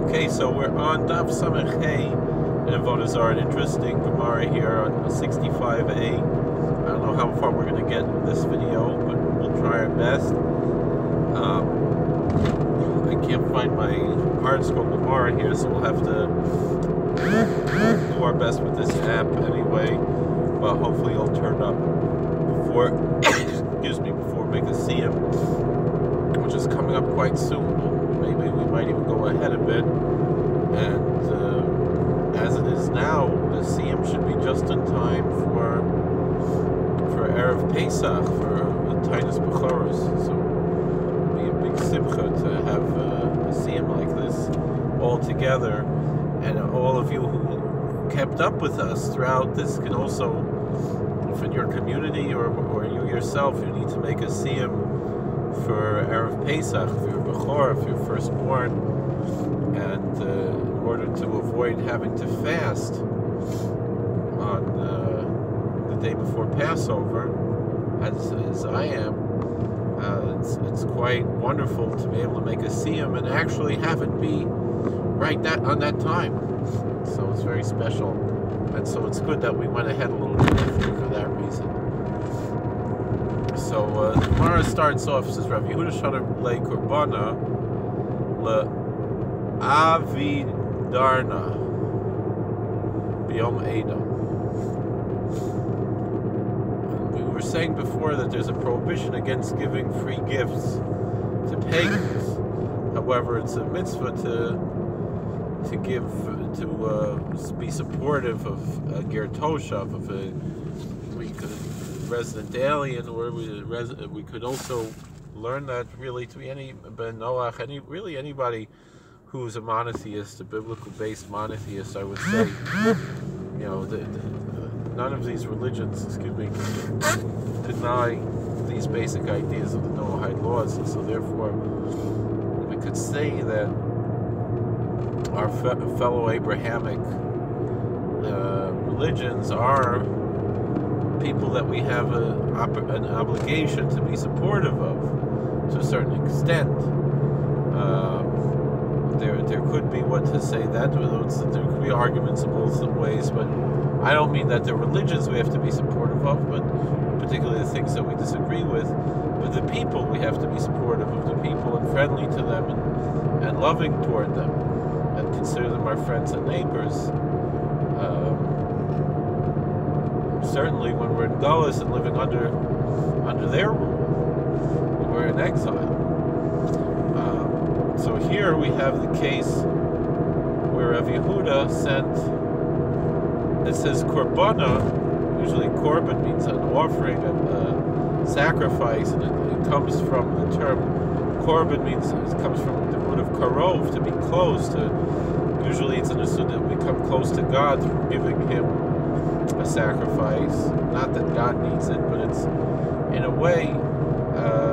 Okay, so we're on Daf Samech in Avodah Zarah. An interesting Gemara here on 65a. I don't know how far we're going to get in this video, but we'll try our best. I can't find my hard scroll Gemara here, so we'll have to do our best with this app anyway. But hopefully it'll turn up before, before we make a siyum, which is coming up quite soon. Maybe we might even go ahead a bit. And as it is now, the siyum should be just in time for Erev Pesach, for Tainas Bechoros. So it'll be a big simcha to have a siyum like this all together. And all of you who kept up with us throughout this can also, if in your community or you yourself, you need to make a siyum for Erev Pesach, for your Bechor, for your firstborn, and in order to avoid having to fast on the day before Passover, as I am, it's quite wonderful to be able to make a siyum and actually have it be right on that time. So it's very special, and so it's good that we went ahead a little bit for that reason. So the Gemara starts off, says Rav Yehuda Shana le Kurbana le Avidarna B'Yom Edom. We were saying before that there's a prohibition against giving free gifts to pagans. However, it's a mitzvah to give, to be supportive of a ger toshav, of a resident alien, or we could also learn that really to be any ben noach, anybody who's a monotheist, a biblical-based monotheist. I would say, you know, none of these religions, deny these basic ideas of the Noahide laws, and so therefore we could say that our fellow Abrahamic religions are people that we have an obligation to be supportive of, to a certain extent. There could be what to say that, there could be arguments in both ways, but I don't mean that the religions we have to be supportive of, but particularly the things that we disagree with. But the people, we have to be supportive of the people and friendly to them and loving toward them, and consider them our friends and neighbors. Certainly when we're in Galus and living under their rule, when we're in exile. So here we have the case where Rav Yehuda sent, it says Korbana, usually Korban means an offering, a sacrifice, and it comes from the term Korban it comes from the root of karov, to be close to. Usually it's understood that we come close to God through giving Him a sacrifice. Not that God needs it, but it's, in a way,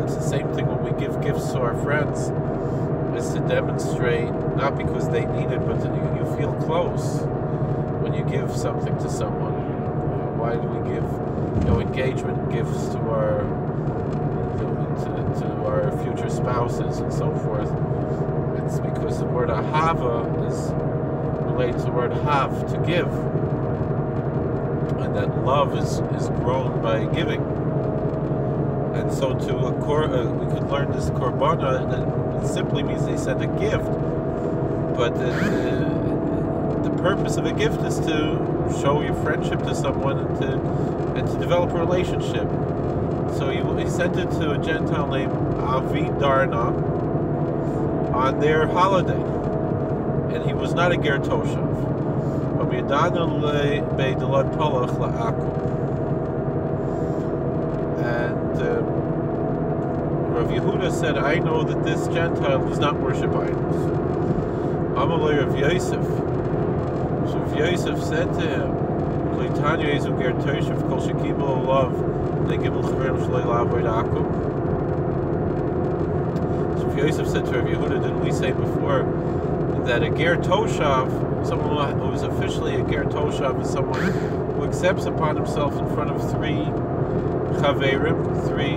it's the same thing when we give gifts to our friends. It's to demonstrate, not because they need it, but that you feel close when you give something to someone. Why do we give, engagement gifts to our future spouses and so forth? It's because the word ahava is related to the word hav, to give, and that love is grown by giving. And so we could learn this korbana, that it simply means they sent a gift, but the purpose of a gift is to show your friendship to someone and to develop a relationship. So he sent it to a Gentile named Avidarna on their holiday, and he was not a ger toshav. And Rav Yehuda said, I know that this Gentile does not worship idols. Amalei Rav Yosef. So Rav Yosef said to him, So Rav Yosef said to Rav Yehuda, didn't we say before that a ger toshav, someone who is officially a ger toshav, is someone who accepts upon himself in front of three chaverim, three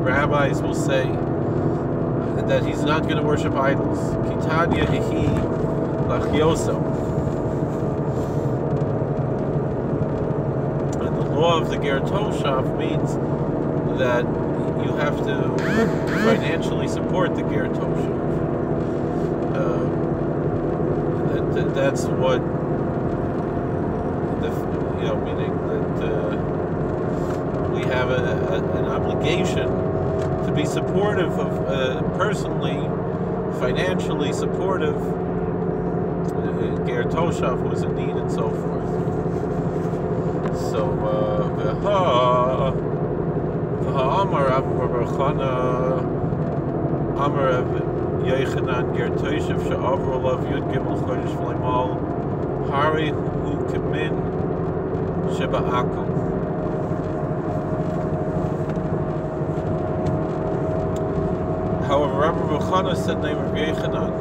rabbis will say, that he's not going to worship idols. Kitanya Hihi Lachioso. And the law of the Ger Toshav means that you have to financially support the Ger Toshav. That's what meaning that we have an obligation to be supportive of, personally, financially supportive, Ger Toshav who is in need and so forth. So, Amar Chana, Amar Yechanan Ger Toshav She'avru Olav Yud Gimel Chodesh V'Leimal Hari Hu Kemin Sheba'akum. However, Rabbi Chana said, name of Yechanan,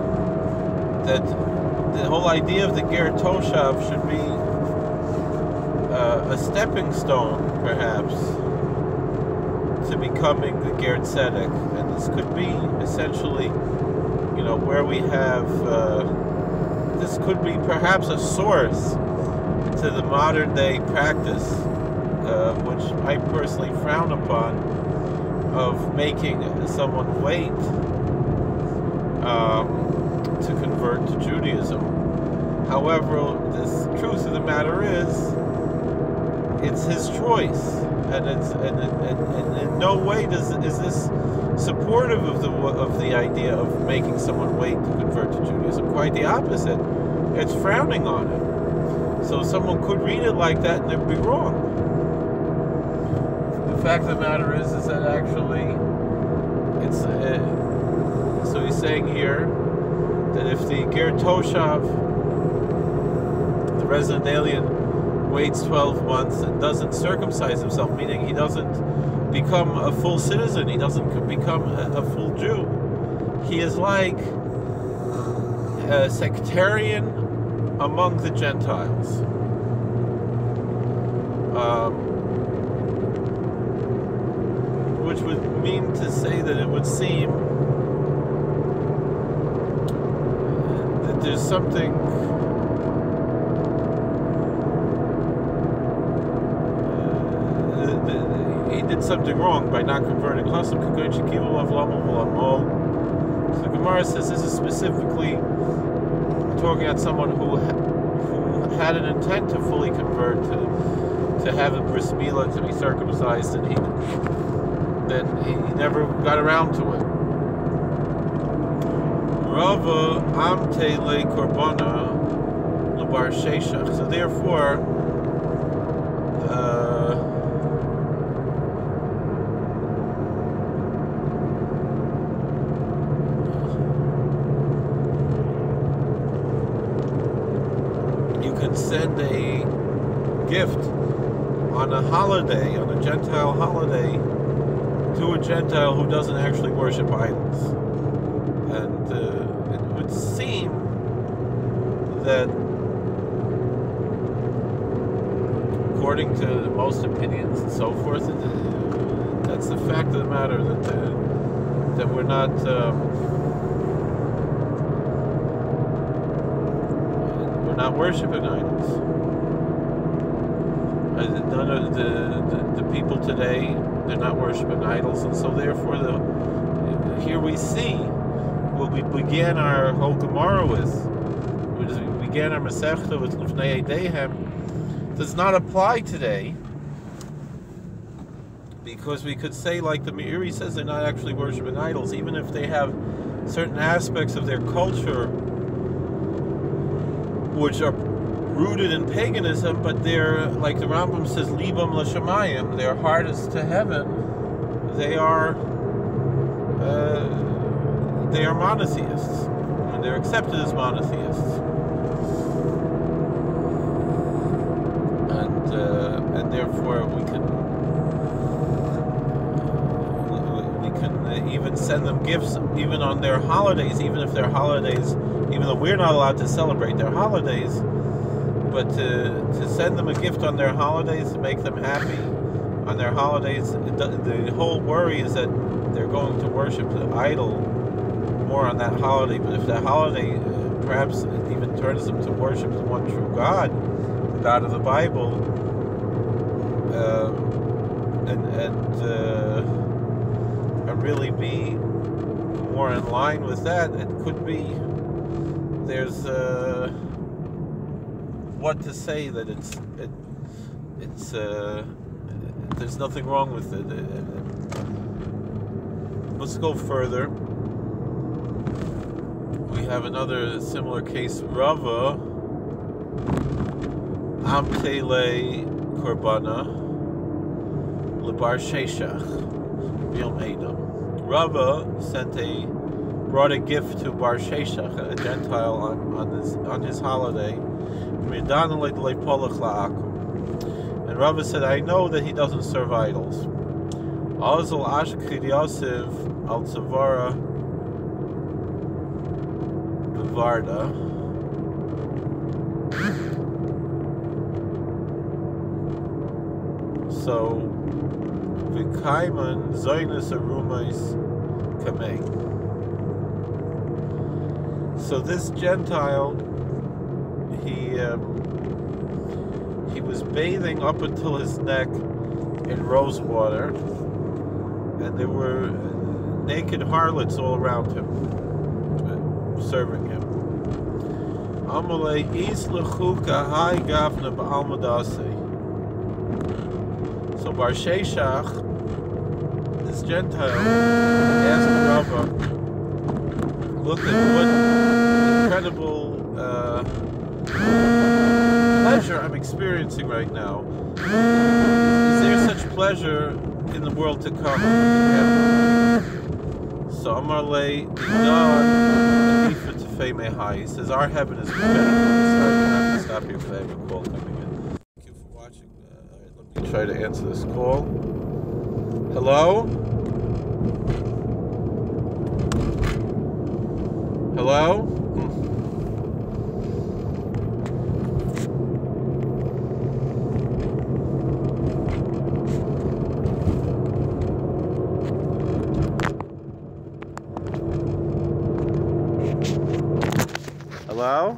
that the whole idea of the Ger Toshav should be a stepping stone, perhaps, to becoming the Ger Tzedek, and this could be essentially, where we have. This could be perhaps a source to the modern day practice, which I personally frown upon, of making someone wait to convert to Judaism. However, the truth of the matter is, it's his choice, and in no way is this supportive of the idea of making someone wait to convert to Judaism. Quite the opposite. It's frowning on it. So someone could read it like that and they'd be wrong. The fact of the matter is that actually it's so he's saying here that if the Ger Toshav, the resident alien, waits 12 months and doesn't circumcise himself, meaning he doesn't become a full citizen, he doesn't become a full Jew, he is like a sectarian among the Gentiles. Which would mean to say that it would seem that there's something he did something wrong by not converting. So the Gemara says this is specifically talking about someone who had an intent to fully convert, to have a bris milah, to be circumcised, and he never got around to it. Rava amte le korbana lebar sheshach. So therefore, send a gift on a holiday, on a Gentile holiday, to a Gentile who doesn't actually worship idols. And it would seem that, according to most opinions and so forth, that's the fact of the matter, that we're not worshiping idols. None of the people today, they're not worshiping idols, and so therefore here we see what we began our whole Gemara with, we began our Masechta with Lifnei Eidehem, does not apply today, because we could say, like the Meiri says, they're not actually worshiping idols, even if they have certain aspects of their culture which are rooted in paganism, but they're, like the Rambam says, libam l'shamayim, their heart is to heaven. They are monotheists, and they're accepted as monotheists, and therefore we can even send them gifts, even on their holidays, even if their holidays, even though we're not allowed to celebrate their holidays, but to send them a gift on their holidays, to make them happy on their holidays. The whole worry is that they're going to worship the idol more on that holiday. But if that holiday perhaps it even turns them to worship the one true God, the God of the Bible, and really be more in line with that, it could be there's what to say that it's there's nothing wrong with it. Let's go further. We have another similar case. Rava Amtele Korbana Lebar Sheshach Yom Edom. Rava brought a gift to Bar Sheshach, a Gentile, on his holiday. And Rava said, I know that he doesn't serve idols. Azal Ashkid Yosef al Tzavara Bevarda. So Vikaiman Zainus Arumais Kamei. So this Gentile, he was bathing up until his neck in rose water, and there were naked harlots all around him, serving him. Amalei Islechuka Hai Gavna Ba'almadase. So Bar Sheshach, this Gentile, asked Rava, look at what incredible pleasure I'm experiencing right now. Is there such pleasure in the world to come? So Amarle Didad Anifa Tefei Mehai. He says our heaven is better than this. Sorry, I'm going to have to stop here because I have a call coming in. Thank you for watching. Let me try to answer this call. Hello? Hello? Hello?